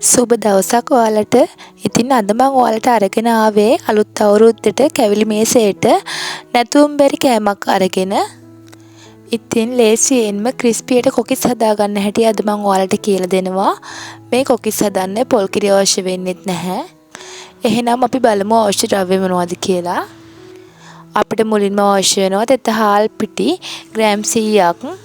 සුබ දවසක් ඔයාලට. ඉතින් අද මම ඔයාලට අරගෙන ආවේ අලුත් අවුරුද්දට කැවිලි මේසයට නැතුම් බැරි කෑමක් අරගෙන. ඉතින් ලේසියෙන්ම ක්‍රිස්පියට කොකිස් හදාගන්න හැටි අද මම ඔයාලට කියලා දෙනවා. මේ කොකිස් හදන්න පොල් කිරි අවශ්‍ය වෙන්නේත් නැහැ. එහෙනම් අපි බලමු අවශ්‍ය ද්‍රව්‍ය මොනවද කියලා. අපිට මුලින්ම අවශ්‍ය වෙනවා තෙත හාල් පිටි ග්‍රෑම් 100ක්.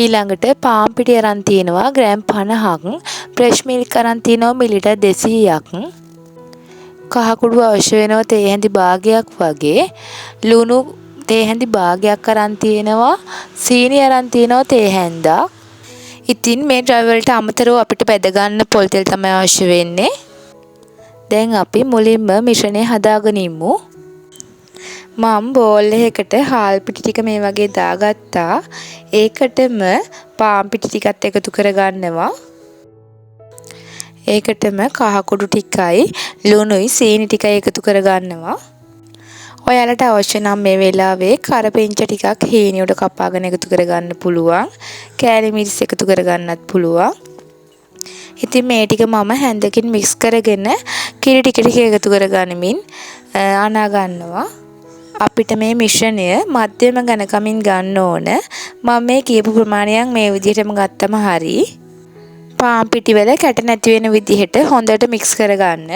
ඊළඟට පාන් පිටි අරන් තියෙනවා ග්‍රෑම් 50ක්. ෆ්‍රෙෂ් මිල්ක් අරන් තියෙනවා මිලිලීටර් 200ක්. කහ කුඩු අවශ්‍ය වෙනවා තේ හැඳි භාගයක් වගේ. ලුණු තේ හැඳි භාගයක් අරන් තියෙනවා. සීනි අරන් තියෙනවා තේ හැන්දක්. ඉතින් මේ ද්‍රව්‍ය වලට අමතරව අපිට බෙද ගන්න පොල් තෙල් තමයි අවශ්‍ය වෙන්නේ. දැන් අපි මුලින්ම මිශ්‍රණය හදාගෙන ඉමු. මම බෝල් එකකට හාල් පිටි ටික මේ වගේ දාගත්තා. ඒකටම පාන් පිටි ටිකත් එකතු කරගන්නවා. ඒකටම කහ කුඩු ටිකයි ලුණුයි සීනි ටිකයි එකතු කරගන්නවා. ඔයාලට අවශ්‍ය නම් මේ වෙලාවේ කරපිංච ටිකක් හීනි උඩ කපාගෙන එකතු කරගන්න පුළුවන්. කෑලි මිරිස් එකතු කරගන්නත් පුළුවන්. ඉතින් මේ ටික මම හැන්දකින් මික්ස් කරගෙන කිරි ටික ටික එකතු කරගනිමින් අනා ගන්නවා. අපිට මේ මිශ්‍රණය මධ්‍යම ඝනකමින් ගන්න ඕන. මම මේ කියපු ප්‍රමාණයක් මේ විදිහටම ගත්තම හරි. පාන් පිටි වල කැට නැති වෙන විදිහට හොඳට මික්ස් කරගන්න.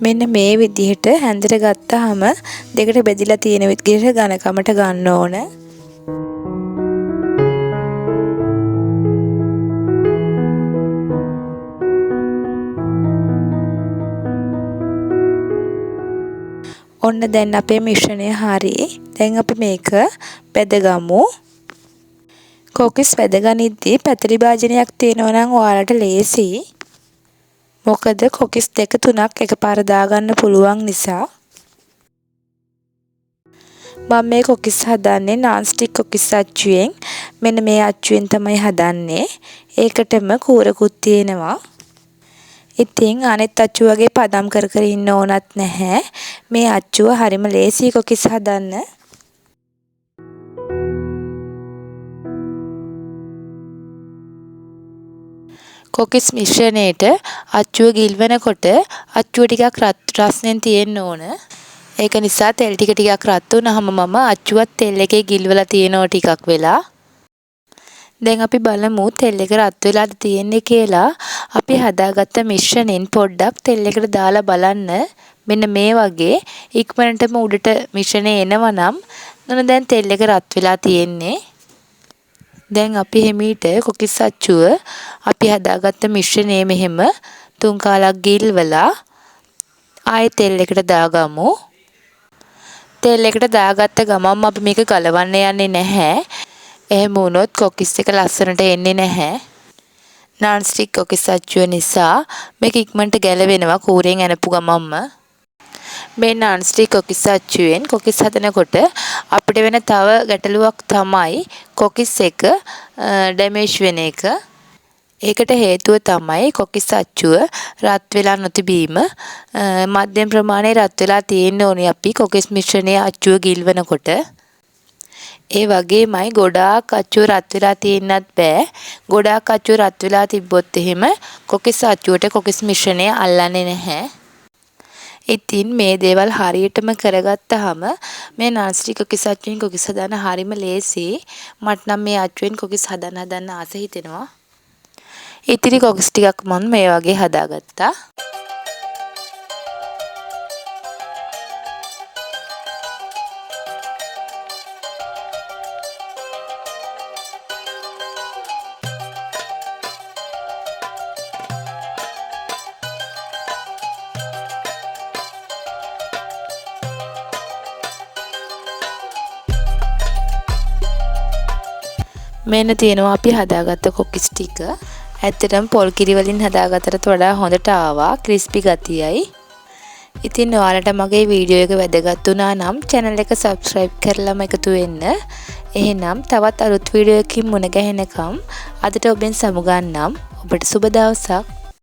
මෙන්න මේ විදිහට හැන්දට ගත්තාම දෙකට බෙදිලා තියෙන විදිහට ඝනකමට ගන්න ඕන. ඔන්න දැන් අපේ මිශ්‍රණය හරි. දැන් අපි මේක බෙදගමු. කොකිස් බෙදගනිද්දී පැතිරි භාජනයක් තියෙනවා නම් ඔයාලට ලේසි. මොකද කොකිස් දෙක තුනක් එකපාර දාගන්න පුළුවන් නිසා. මම මේ කොකිස් හදන්නේ non stick කොකිස් අච්චුවෙන්. මෙන්න මේ අච්චුවෙන් තමයි හදන්නේ. ඒකටම කූරකුත් තියෙනවා. ඉතින් අනෙත් අච්චුව වගේ පදම් කර කර ඉන්න ඕනත් නැහැ. මේ අච්චුව හරිම ලේසි කොකිස් හදන්න. කොකිස් මිශ්‍රණයට අච්චුව ගිල්වනකොට අච්චුව ටිකක් රස්නෙන් තියෙන්න ඕන. ඒක නිසා තෙල් ටිකක් රත් වුණාම මම අච්චුවත් තෙල් එකේ ගිල්වලා තියෙනවා ටිකක් වෙලා. දැන් අපි බලමු තෙල් එක රත් වෙලාද තියෙන්නේ කියලා. අපි හදාගත්ත මිශ්‍රණයෙන් පොඩ්ඩක් තෙල් එකට දාලා බලන්න. මෙන්න මේ වගේ ඉක්මනටම උඩට මිශ්‍රණය එනවා නම් නන දැන් තෙල් එක රත් වෙලා තියෙන්නේ. දැන් අපි හිමීට කොකිස් අච්චුව අපි හදාගත්ත මිශ්‍රණය මෙහෙම තුන් කාලක් ගිල්වලා ආයෙ තෙල් එකට දාගමු. තෙල් එකට දාගත්ත ගමන්ම අපි මේක ගලවන්න යන්නේ නැහැ. එහෙම වුණොත් කොකිස් එක ලස්සනට එන්නේ නැහැ. non stick කොකිස් අච්චුව නිසා මේක ඉක්මනට ගැලවෙනවා කූරෙන් ඇනපු ගමන්ම. මේ non stick කොකිස් අච්චුවෙන් කොකිස් හදනකොට අපිට වෙන තව ගැටලුවක් තමයි කොකිස් එක ඩැමේජ් වෙන එක. ඒකට හේතුව තමයි කොකිස් අච්චුව රත් වෙලා නොතිබීම. මධ්‍යම ප්‍රමාණයේ රත් වෙලා තියෙන්න ඕනේ අපි කොකිස් මිශ්‍රණයේ අච්චුව ගිල්වනකොට. ඒ වගේමයි ගොඩාක් අච්චුව රත් වෙලා තියෙන්නත් බෑ. ගොඩාක් අච්චුව රත් වෙලා තිබ්බොත් එහෙම කොකිස් අච්චුවට කොකිස් මිශ්‍රණය අල්ලන්නේ නැහැ. ඉතින් මේ දේවල් හරියටම කරගත්තාම මේ නාස්ටික් කොකිස් අච්චුවෙන් කොකිස් හදන්න හරිම ලේසි. මට නම් මේ අච්චුවෙන් කොකිස් හදන්න ආස හිතෙනවා. ඉතිරි කොකිස් ටිකක් මම මේ වගේ හදාගත්තා. මෙන්න තියෙනවා අපි හදාගත්ත කොකිස් ටික. ඇත්තටම පොල් කිරි වලින් හදාගත්තට වඩා හොඳට ආවා ක්‍රිස්පි ගතියයි. ඉතින් ඔයාලට මගේ වීඩියෝ එක වැදගත් වුණා නම් channel එක subscribe කරලාම එකතු වෙන්න. එහෙනම් තවත් අලුත් වීඩියෝ එකකින් මුණ ගැහෙනකම් අදට ඔබෙන් සමුගන්නම්. ඔබට සුබ දවසක්.